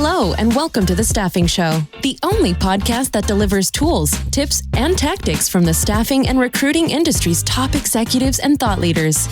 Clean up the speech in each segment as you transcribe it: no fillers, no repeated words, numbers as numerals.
Hello, and welcome to The Staffing Show, the only podcast that delivers tools, tips, and tactics from the staffing and recruiting industry's top executives and thought leaders.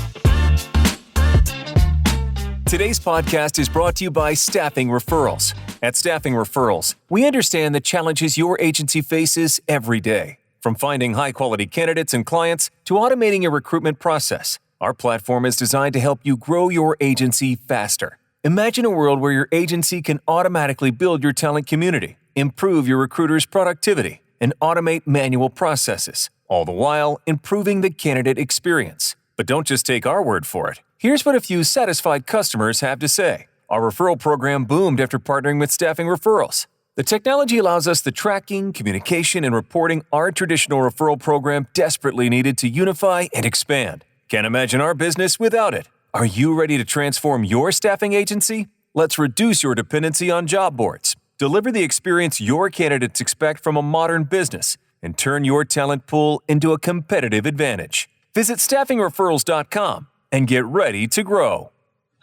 Today's podcast is brought to you by Staffing Referrals. At Staffing Referrals, we understand the challenges your agency faces every day. From finding high-quality candidates and clients to automating your recruitment process, our platform is designed to help you grow your agency faster. Imagine a world where your agency can automatically build your talent community, improve your recruiters' productivity, and automate manual processes, all the while improving the candidate experience. But don't just take our word for it. Here's what a few satisfied customers have to say. Our referral program boomed after partnering with Staffing Referrals. The technology allows us the tracking, communication, and reporting our traditional referral program desperately needed to unify and expand. Can't imagine our business without it. Are you ready to transform your staffing agency? Let's reduce your dependency on job boards, deliver the experience your candidates expect from a modern business, and turn your talent pool into a competitive advantage. Visit staffingreferrals.com and get ready to grow.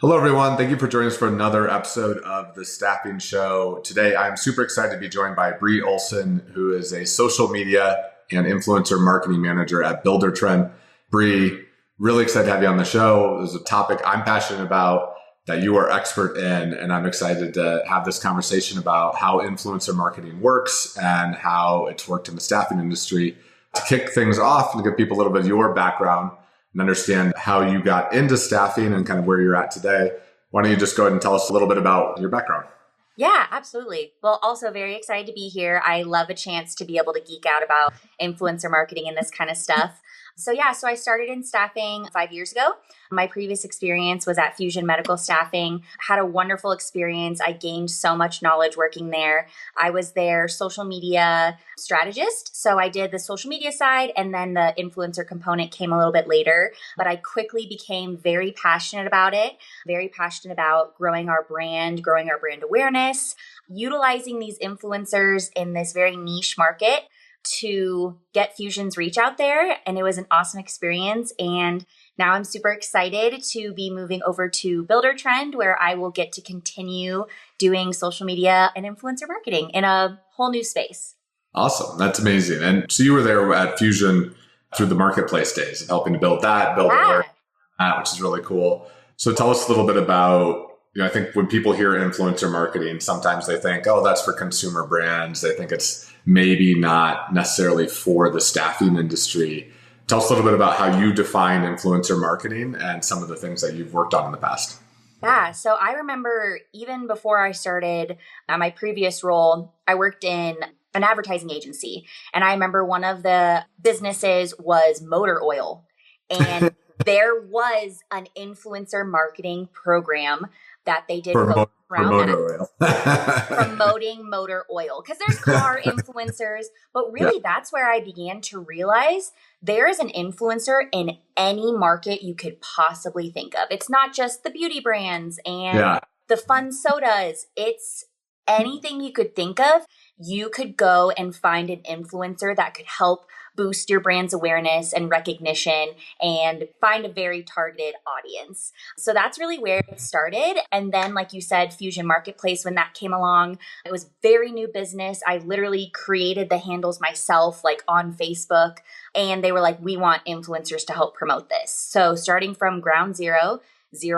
Hello, everyone. Thank you for joining us for another episode of The Staffing Show. Today, I'm super excited to be joined by Olson, who is a social media and influencer marketing manager at Buildertrend. Bree, really excited to have you on the show. There's a topic I'm passionate about that you are expert in, and I'm excited to have this conversation about how influencer marketing works and how it's worked in the staffing industry. To kick things off and to give people a little bit of your background and understand how you got into staffing and kind of where you're at today, why don't you just go ahead and tell us a little bit about your background? Yeah, absolutely. Well, also very excited to be here. I love a chance to be able to geek out about influencer marketing and this kind of stuff. So I started in staffing 5 years ago. My previous experience was at Fusion Medical Staffing. Had a wonderful experience. I gained so much knowledge working there. I was their social media strategist. So I did the social media side, and then the influencer component came a little bit later. But I quickly became very passionate about it, very passionate about growing our brand awareness, utilizing these influencers in this very niche market to get Fusion's reach out there. And it was an awesome experience. And now I'm super excited to be moving over to Buildertrend, where I will get to continue doing social media and influencer marketing in a whole new space. Awesome. That's amazing. And so you were there at Fusion through the marketplace days of helping to build awareness, which is really cool. So tell us a little bit about, I think when people hear influencer marketing, sometimes they think, oh, that's for consumer brands. They think it's maybe not necessarily for the staffing industry. Tell us a little bit about how you define influencer marketing and some of the things that you've worked on in the past. Yeah, so I remember even before I started my previous role, I worked in an advertising agency. And I remember one of the businesses was motor oil. And there was an influencer marketing program that they did around motor that, promoting motor oil, because there's car influencers, but really that's where I began to realize there is an influencer in any market you could possibly think of. It's not just the beauty brands and the fun sodas. It's anything you could think of. You could go and find an influencer that could help boost your brand's awareness and recognition and find a very targeted audience. So that's really where it started. And then, like you said, Fusion Marketplace, when that came along, it was very new business. I literally created the handles myself, like on Facebook, and they were like, we want influencers to help promote this. So starting from ground zero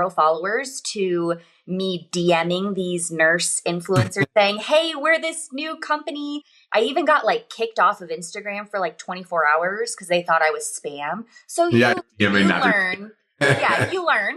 followers, to me DMing these nurse influencers saying, hey, we're this new company. I even got kicked off of Instagram for 24 hours because they thought I was spam. So you learn. You learn.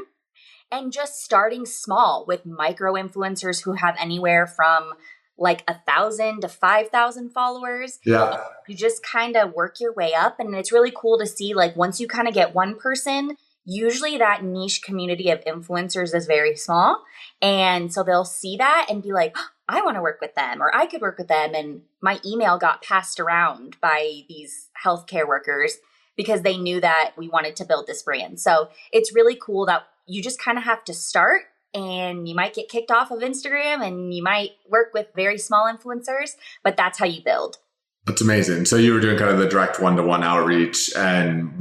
And just starting small with micro influencers who have anywhere from 1,000 to 5,000 followers. Yeah. You just kind of work your way up. And it's really cool to see, once you kind of get one person, usually that niche community of influencers is very small. And so they'll see that and be like, I want to work with them, or I could work with them. And my email got passed around by these healthcare workers because they knew that we wanted to build this brand. So it's really cool that you just kind of have to start, and you might get kicked off of Instagram and you might work with very small influencers, but that's how you build. That's amazing. So you were doing kind of the direct one-to-one outreach, and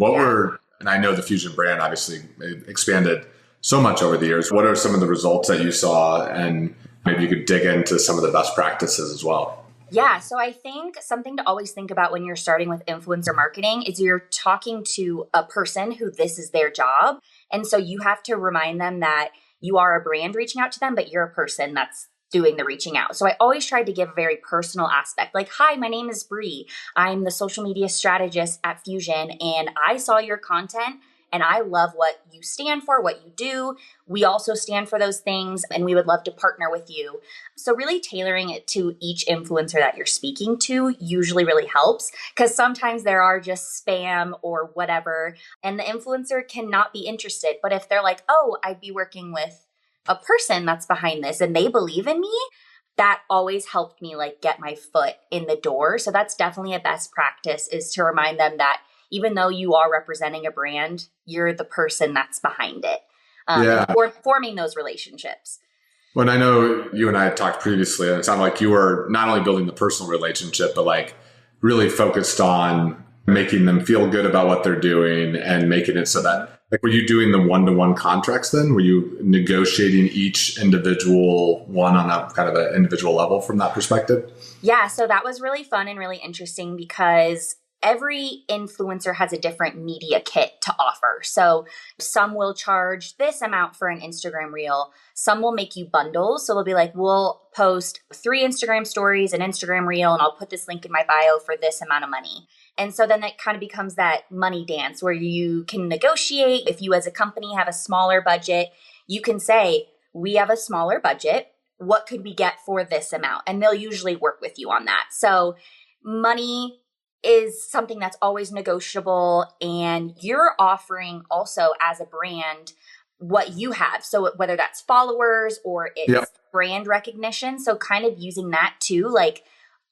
and I know the Fusion brand obviously expanded so much over the years. What are some of the results that you saw, and maybe you could dig into some of the best practices as well. Yeah. So I think something to always think about when you're starting with influencer marketing is you're talking to a person who this is their job. And so you have to remind them that you are a brand reaching out to them, but you're a person that's doing the reaching out. So I always tried to give a very personal aspect, like, hi, my name is Bree. I'm the social media strategist at Fusion, and I saw your content and I love what you stand for, what you do. We also stand for those things, and we would love to partner with you. So really tailoring it to each influencer that you're speaking to usually really helps, because sometimes there are just spam or whatever, and the influencer cannot be interested. But if they're like, oh, I'd be working with a person that's behind this and they believe in me, that always helped me like get my foot in the door. So that's definitely a best practice, is to remind them that even though you are representing a brand, you're the person that's behind it. And forming those relationships. When I know you and I had talked previously, and it sounded like you were not only building the personal relationship, but like really focused on making them feel good about what they're doing and making it so that, like, were you doing the one-to-one contracts then? Were you negotiating each individual one on a kind of an individual level from that perspective? Yeah, so that was really fun and really interesting, because every influencer has a different media kit to offer. So some will charge this amount for an Instagram reel. Some will make you bundles. So they'll be like, we'll post 3 Instagram stories, an Instagram reel, and I'll put this link in my bio for this amount of money. And so then that kind of becomes that money dance where you can negotiate. If you as a company have a smaller budget, you can say, we have a smaller budget. What could we get for this amount? And they'll usually work with you on that. So money is something that's always negotiable, and you're offering also as a brand what you have. So whether that's followers or it's brand recognition. So kind of using that too, like,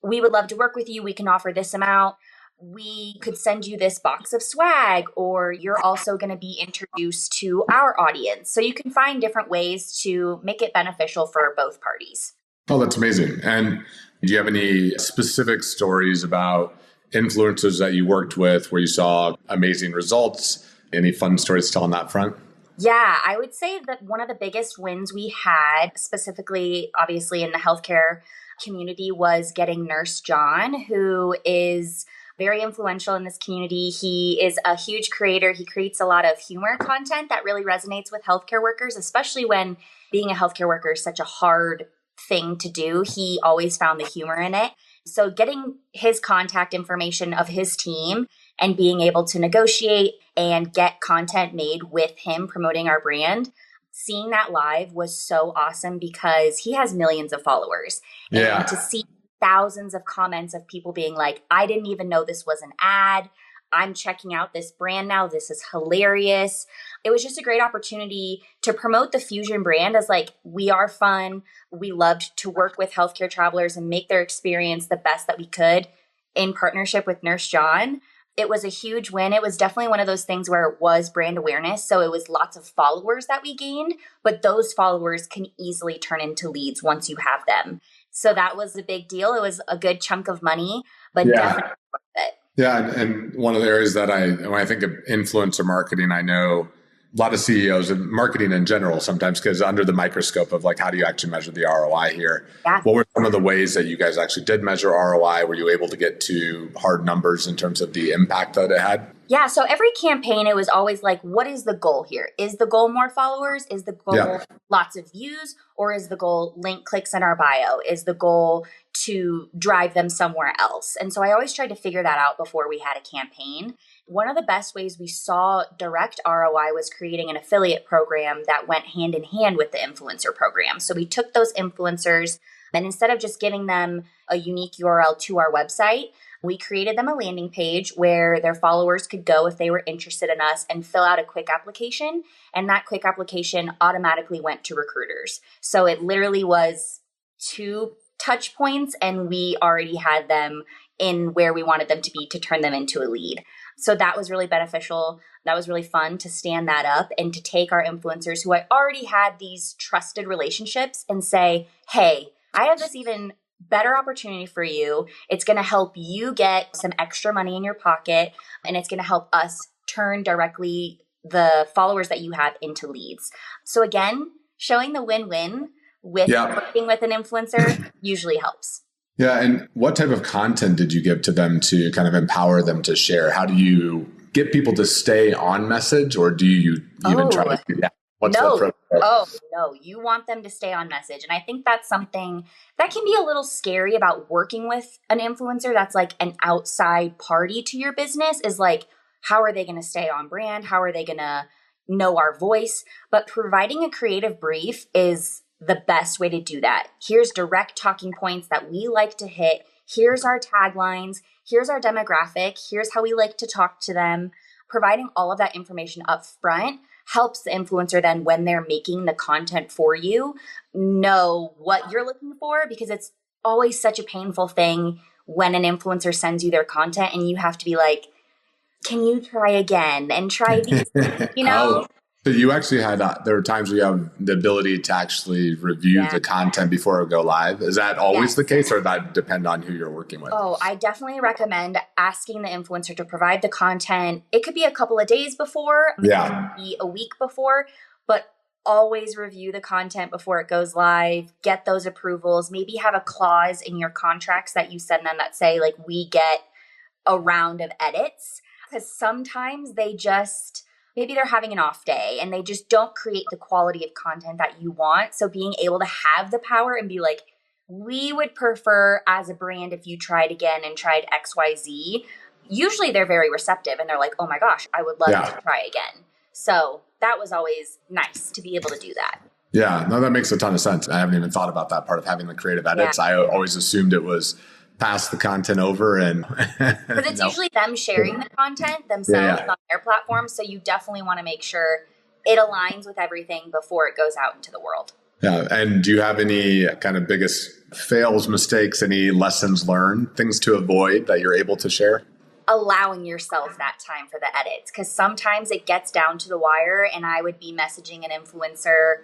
we would love to work with you. We can offer this amount. We could send you this box of swag, or you're also going to be introduced to our audience. So you can find different ways to make it beneficial for both parties. Oh, that's amazing. And do you have any specific stories about influencers that you worked with where you saw amazing results? Any fun stories to tell on that front? Yeah, I would say that one of the biggest wins we had, specifically, obviously, in the healthcare community, was getting Nurse John, who is very influential in this community. He is a huge creator. He creates a lot of humor content that really resonates with healthcare workers, especially when being a healthcare worker is such a hard thing to do. He always found the humor in it. So getting his contact information of his team and being able to negotiate and get content made with him promoting our brand, seeing that live was so awesome, because he has millions of followers. Yeah. And to see thousands of comments of people being like, I didn't even know this was an ad. I'm checking out this brand now. This is hilarious. It was just a great opportunity to promote the Fusion brand as like, we are fun. We loved to work with healthcare travelers and make their experience the best that we could in partnership with Nurse John. It was a huge win. It was definitely one of those things where it was brand awareness. So it was lots of followers that we gained, but those followers can easily turn into leads once you have them. So that was a big deal. It was a good chunk of money, but definitely worth it. Yeah. And one of the areas that when I think of influencer marketing, I know a lot of CEOs and marketing in general sometimes, because under the microscope of like, how do you actually measure the ROI here? Yeah. What were some of the ways that you guys actually did measure ROI? Were you able to get to hard numbers in terms of the impact that it had? Yeah. So every campaign, it was always like, what is the goal here? Is the goal more followers? Is the goal lots of views? Or is the goal link clicks in our bio? Is the goal to drive them somewhere else? And so I always tried to figure that out before we had a campaign. One of the best ways we saw direct ROI was creating an affiliate program that went hand in hand with the influencer program. So we took those influencers, and instead of just giving them a unique URL to our website, we created them a landing page where their followers could go if they were interested in us and fill out a quick application. And that quick application automatically went to recruiters. So it literally was 2 touch points, and we already had them in where we wanted them to be to turn them into a lead. So that was really beneficial. That was really fun to stand that up and to take our influencers who I already had these trusted relationships and say, hey, I have this even better opportunity for you. It's going to help you get some extra money in your pocket, and it's going to help us turn directly the followers that you have into leads. So again, showing the win-win with working with an influencer usually helps. Yeah. And what type of content did you give to them to kind of empower them to share? How do you get people to stay on message, or do you even try to do that? What's the approach? No, you want them to stay on message. And I think that's something that can be a little scary about working with an influencer that's like an outside party to your business, is like, how are they going to stay on brand? How are they going to know our voice? But providing a creative brief is the best way to do that. Here's direct talking points that we like to hit. Here's our taglines. Here's our demographic. Here's how we like to talk to them. Providing all of that information up front helps the influencer then, when they're making the content for you, know what you're looking for, because it's always such a painful thing when an influencer sends you their content and you have to be like, can you try again and try these, you know? So you actually had, there are times where you have the ability to actually review the content before it go live. Is that always the case, or that depend on who you're working with? Oh, I definitely recommend asking the influencer to provide the content. It could be a couple of days before, it could be a week before, but always review the content before it goes live, get those approvals, maybe have a clause in your contracts that you send them that say like, we get a round of edits, because sometimes maybe they're having an off day and they just don't create the quality of content that you want. So being able to have the power and be like, we would prefer as a brand if you tried again and tried XYZ. Usually they're very receptive and they're like, oh my gosh, I would love to try again. So that was always nice to be able to do that. Yeah, no, that makes a ton of sense. I haven't even thought about that part of having the creative edits. I always assumed it was pass the content over, and because it's usually them sharing the content themselves on their platform. So you definitely want to make sure it aligns with everything before it goes out into the world. Yeah. And do you have any kind of biggest fails, mistakes, any lessons learned, things to avoid that you're able to share? Allowing yourself that time for the edits, because sometimes it gets down to the wire and I would be messaging an influencer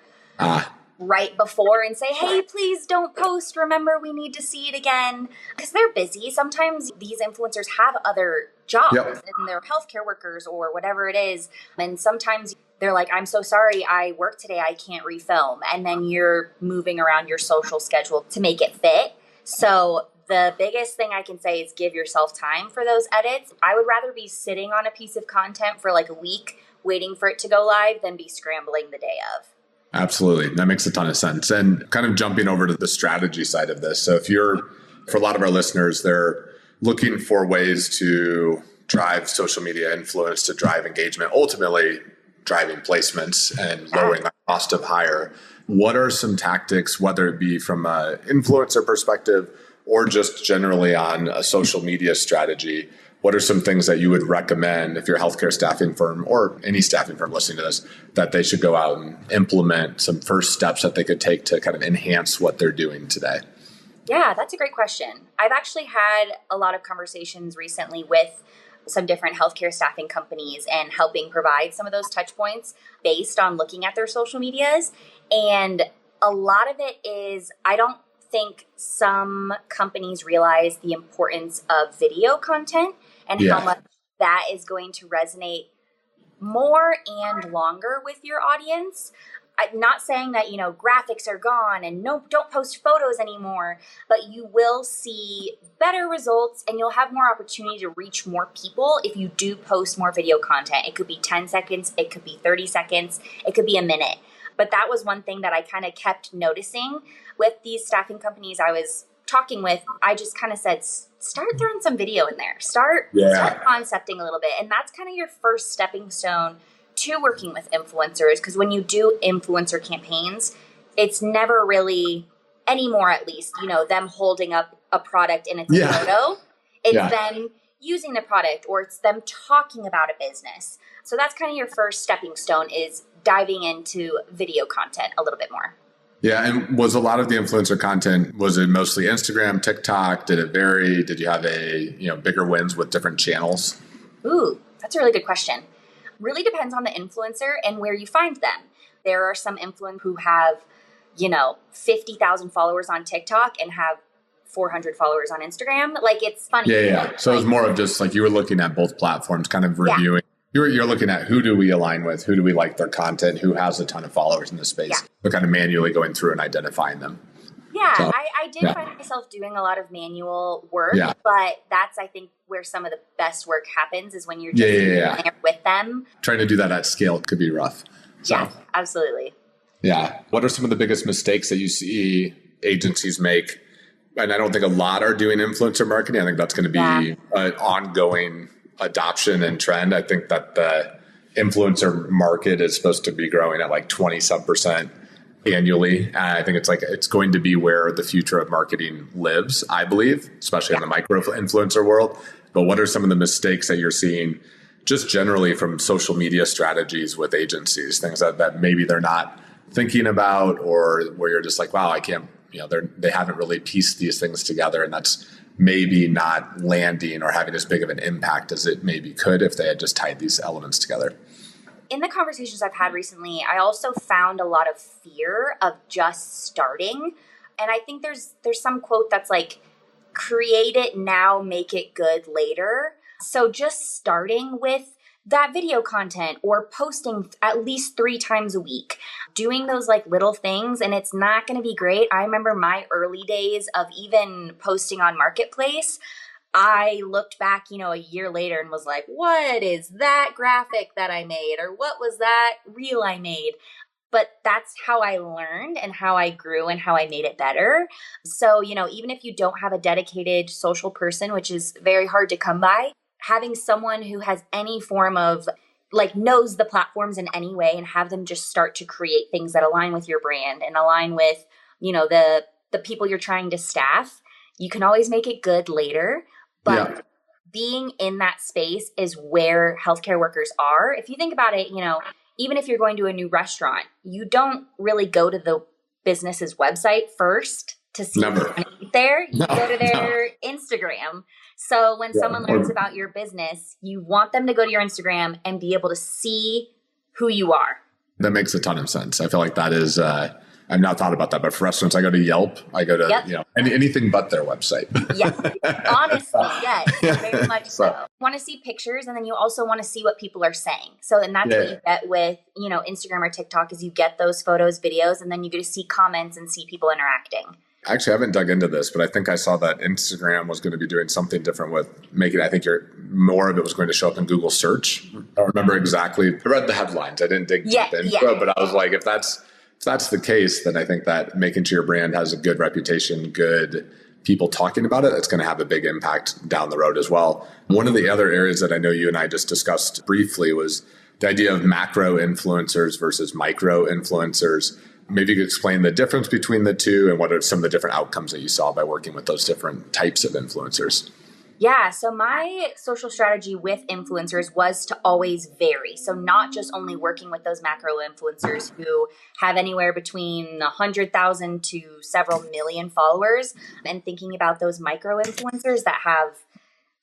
right before and say, hey, please don't post. Remember, we need to see it again, because they're busy. Sometimes these influencers have other jobs and they're healthcare workers or whatever it is. And sometimes they're like, I'm so sorry, I work today, I can't refilm. And then you're moving around your social schedule to make it fit. So the biggest thing I can say is give yourself time for those edits. I would rather be sitting on a piece of content for like a week waiting for it to go live than be scrambling the day of. Absolutely. That makes a ton of sense. And kind of jumping over to the strategy side of this. So for a lot of our listeners, they're looking for ways to drive social media influence, to drive engagement, ultimately driving placements and lowering the cost of hire. What are some tactics, whether it be from an influencer perspective or just generally on a social media strategy? What are some things that you would recommend if you're a healthcare staffing firm or any staffing firm listening to this, that they should go out and implement, some first steps that they could take to kind of enhance what they're doing today? Yeah, that's a great question. I've actually had a lot of conversations recently with some different healthcare staffing companies and helping provide some of those touch points based on looking at their social medias. And a lot of it is, I don't think some companies realize the importance of video content and how much that is going to resonate more and longer with your audience. I'm not saying that, graphics are gone and don't post photos anymore, but you will see better results and you'll have more opportunity to reach more people if you do post more video content. It could be 10 seconds, it could be 30 seconds, it could be a minute. But that was one thing that I kind of kept noticing with these staffing companies I was talking with. I just kind of said, start throwing some video in there. Start concepting a little bit. And that's kind of your first stepping stone to working with influencers. Because when you do influencer campaigns, it's never really, anymore at least, them holding up a product in its photo. It's them using the product, or it's them talking about a business. So that's kind of your first stepping stone, is diving into video content a little bit more. Yeah. And was a lot of the influencer content, was it mostly Instagram, TikTok? Did it vary? Did you have bigger wins with different channels? Ooh, that's a really good question. Really depends on the influencer and where you find them. There are some influencers who have, 50,000 followers on TikTok and have 400 followers on Instagram. Like, it's funny. Yeah. So it was more of just like you were looking at both platforms, kind of reviewing You're looking at who do we align with, who do we like their content, who has a ton of followers in this space. Yeah. We're kind of manually going through and identifying them. Yeah, So, I did find myself doing a lot of manual work, Yeah. but that's, I think, where some of the best work happens is when you're just there with them. Trying to do that at scale could be rough. So, Yeah, absolutely. Yeah. What are some of the biggest mistakes that you see agencies make? And I don't think a lot are doing influencer marketing. I think that's going to be an ongoing adoption and trend. I think that the influencer market is supposed to be growing at like 20% annually. And I think it's going to be where the future of marketing lives, I believe, especially in the micro influencer world. But what are some of the mistakes that you're seeing just generally from social media strategies with agencies, things that maybe they're not thinking about, or where you're just like, wow, I can't, they haven't really pieced these things together, and that's maybe not landing or having as big of an impact as it maybe could if they had just tied these elements together. In the conversations I've had recently, I also found a lot of fear of just starting. And I think there's some quote that's like, create it now, make it good later. So just starting with that video content or posting at least 3 times a week, doing those like little things, and it's not going to be great. I remember my early days of even posting on Marketplace. I looked back, a year later and was like, what is that graphic that I made? Or what was that reel I made? But that's how I learned and how I grew and how I made it better. So, even if you don't have a dedicated social person, which is very hard to come by, having someone who has any form of knows the platforms in any way, and have them just start to create things that align with your brand and align with, the people you're trying to staff. You can always make it good later, but being in that space is where healthcare workers are. If you think about it, even if you're going to a new restaurant, you don't really go to the business's website first to see if you want to eat there. You go to their Instagram. So when someone learns about your business, you want them to go to your Instagram and be able to see who you are. That makes a ton of sense. I feel like that is, I've not thought about that, but for restaurants, I go to Yelp, I go to, anything but their website. Yeah, honestly, yes, very much so. You want to see pictures, and then you also want to see what people are saying. So, and that's what you get with, Instagram or TikTok, is you get those photos, videos, and then you get to see comments and see people interacting. Actually, I haven't dug into this, but I think I saw that Instagram was going to be doing something different with making, I think more of it was going to show up in Google search. I don't remember exactly. I read the headlines. I didn't dig deep into it, but I was like, if that's the case, then I think that making sure your brand has a good reputation, good people talking about it, it's going to have a big impact down the road as well. One of the other areas that I know you and I just discussed briefly was the idea of macro influencers versus micro influencers. Maybe you could explain the difference between the two and what are some of the different outcomes that you saw by working with those different types of influencers. Yeah, so my social strategy with influencers was to always vary. So not just only working with those macro influencers who have anywhere between 100,000 to several million followers, and thinking about those micro influencers that have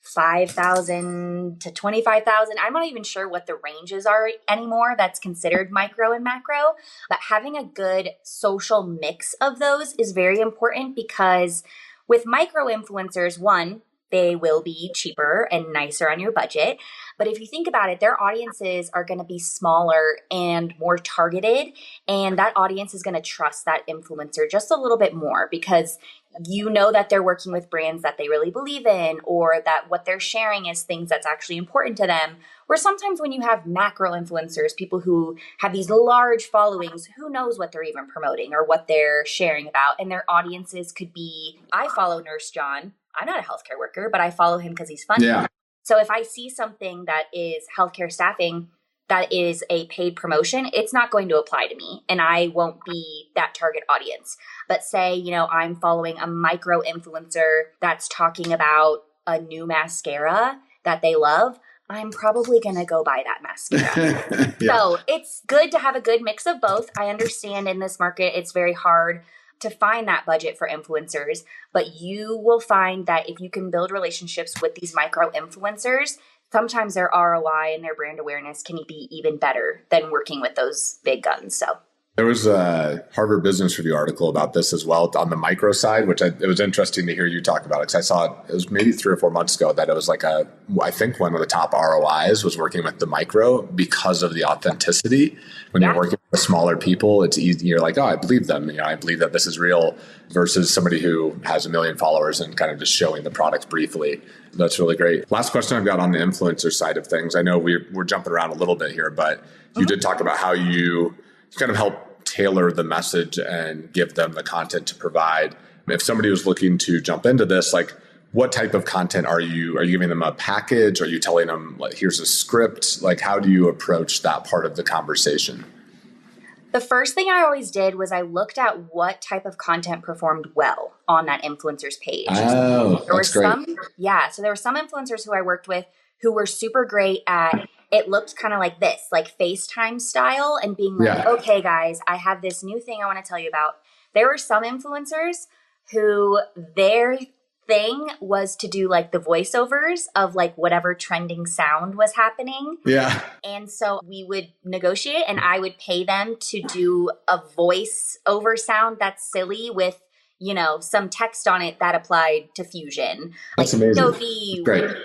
5,000 to 25,000. I'm not even sure what the ranges are anymore that's considered micro and macro, but having a good social mix of those is very important, because with micro influencers, one, they will be cheaper and nicer on your budget. But if you think about it, their audiences are going to be smaller and more targeted. And that audience is going to trust that influencer just a little bit more, because that they're working with brands that they really believe in, or that what they're sharing is things that's actually important to them. Where sometimes when you have macro influencers, people who have these large followings, who knows what they're even promoting or what they're sharing about, and their audiences could be, I follow Nurse John. I'm not a healthcare worker, but I follow him because he's funny. Yeah. So if I see something that is healthcare staffing, that is a paid promotion, it's not going to apply to me, and I won't be that target audience. But say, I'm following a micro influencer that's talking about a new mascara that they love, I'm probably going to go buy that mascara. So it's good to have a good mix of both. I understand in this market, it's very hard to find that budget for influencers, but you will find that if you can build relationships with these micro influencers, sometimes their ROI and their brand awareness can be even better than working with those big guns. So There was a Harvard Business Review article about this as well on the micro side, which it was interesting to hear you talk about it, because I saw it was maybe 3 or 4 months ago that it was like I think one of the top ROIs was working with the micro because of the authenticity. When you're working with smaller people, it's easy. You're like, oh, I believe them. I believe that this is real, versus somebody who has 1 million followers and kind of just showing the product briefly. That's really great. Last question I've got on the influencer side of things. I know we're jumping around a little bit here, but you did talk about how you kind of help tailor the message and give them the content to provide. If somebody was looking to jump into this, like what type of content are you giving them a package? Are you telling them like, here's a script? Like, how do you approach that part of the conversation? The first thing I always did was I looked at what type of content performed well on that influencer's page. Oh, that's great. So there were some influencers who I worked with who were super great at, it looked kind of like this, like FaceTime style, and being like, okay, guys, I have this new thing I want to tell you about. There were some influencers who their thing was to do like the voiceovers of like whatever trending sound was happening. Yeah. And so we would negotiate and I would pay them to do a voice over sound that's silly with, some text on it that applied to Fusion. That's like, amazing. Great.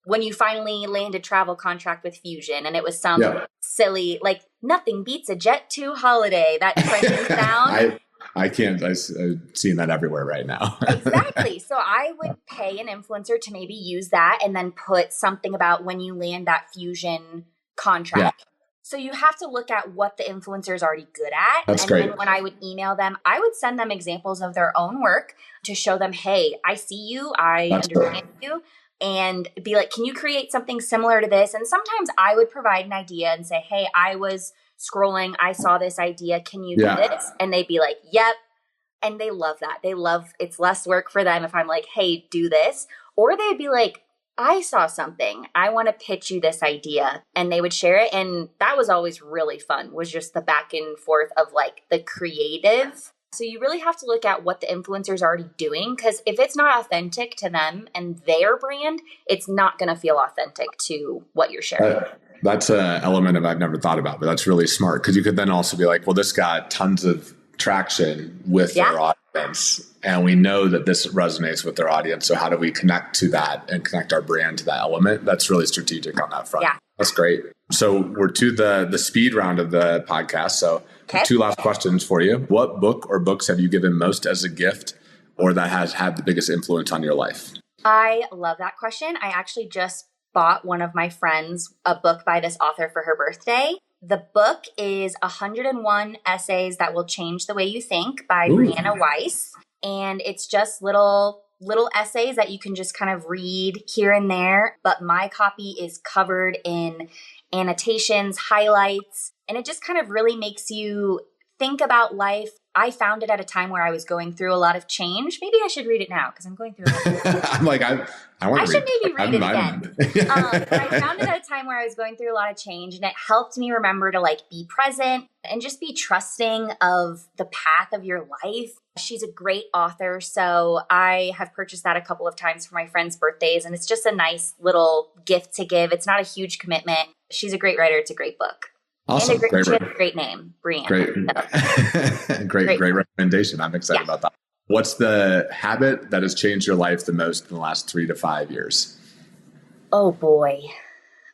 When you finally land a travel contract with Fusion, and it was some silly, like nothing beats a Jet 2 holiday, that trending sound. I can't, I've seen that everywhere right now. Exactly. So I would pay an influencer to maybe use that and then put something about when you land that Fusion contract. Yeah. So you have to look at what the influencer is already good at. That's great. Then when I would email them, I would send them examples of their own work to show them, hey, I see you, I understand you. And be like, can you create something similar to this? And sometimes I would provide an idea and say, hey, I was scrolling, I saw this idea, can you do this? And they'd be like, yep. And they love that. It's less work for them if I'm like, hey, do this. Or they'd be like, I saw something, I want to pitch you this idea. And they would share it. And that was always really fun, was just the back and forth of like the creative. So you really have to look at what the influencer is already doing, because if it's not authentic to them and their brand, it's not going to feel authentic to what you're sharing. That's an element I've never thought about, but that's really smart, because you could then also be like, well, this got tons of traction with their audience, and we know that this resonates with their audience. So how do we connect to that and connect our brand to that element? That's really strategic on that front. Yeah. That's great. So we're to the speed round of the podcast. So 2 last questions for you. What book or books have you given most as a gift, or that has had the biggest influence on your life? I love that question. I actually just bought one of my friends a book by this author for her birthday. The book is 101 Essays That Will Change the Way You Think by Brianna Weiss. And it's just little essays that you can just kind of read here and there. But my copy is covered in annotations, highlights, and it just kind of really makes you think about life. I found it at a time where I was going through a lot of change. Maybe I should read it now because I'm going through a lot of I'm like, I want to should maybe read it again. I found it at a time where I was going through a lot of change, and it helped me remember to like be present and just be trusting of the path of your life. She's a great author, so I have purchased that a couple of times for my friends' birthdays, and it's just a nice little gift to give. It's not a huge commitment. She's a great writer. It's a great book. Awesome. And she has a great name, Brianna. Great recommendation. I'm excited about that. What's the habit that has changed your life the most in the last 3 to 5 years? Oh boy.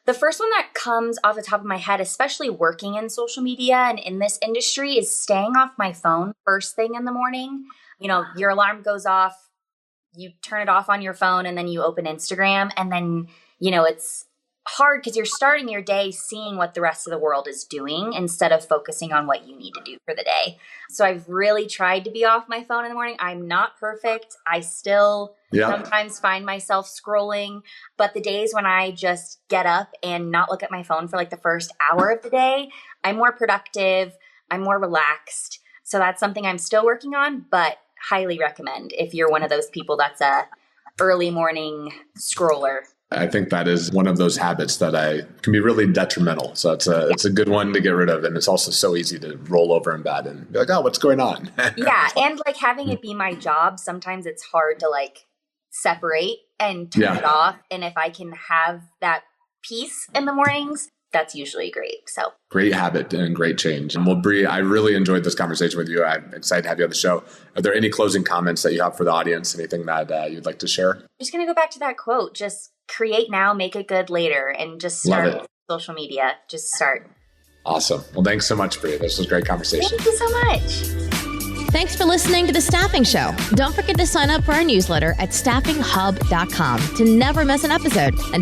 The first one that comes off the top of my head, especially working in social media and in this industry, is staying off my phone first thing in the morning. Your alarm goes off, you turn it off on your phone, and then you open Instagram, and then, it's hard because you're starting your day seeing what the rest of the world is doing instead of focusing on what you need to do for the day. So I've really tried to be off my phone in the morning. I'm not perfect. I still sometimes find myself scrolling, but the days when I just get up and not look at my phone for like the first hour of the day, I'm more productive. I'm more relaxed. So that's something I'm still working on, but highly recommend if you're one of those people that's a early morning scroller. I think that is one of those habits that can be really detrimental. So it's a good one to get rid of. And it's also so easy to roll over in bed and be like, oh, what's going on? Yeah. And like having it be my job, sometimes it's hard to like separate and turn it off. And if I can have that peace in the mornings, that's usually great. So great habit and great change. And well, Bree, I really enjoyed this conversation with you. I'm excited to have you on the show. Are there any closing comments that you have for the audience? Anything that you'd like to share? I'm just going to go back to that quote. Just create now, make it good later, and just start social media. Just start. Awesome. Well, thanks so much, Bree. This was a great conversation. Thank you so much. Thanks for listening to The Staffing Show. Don't forget to sign up for our newsletter at staffinghub.com to never miss an episode.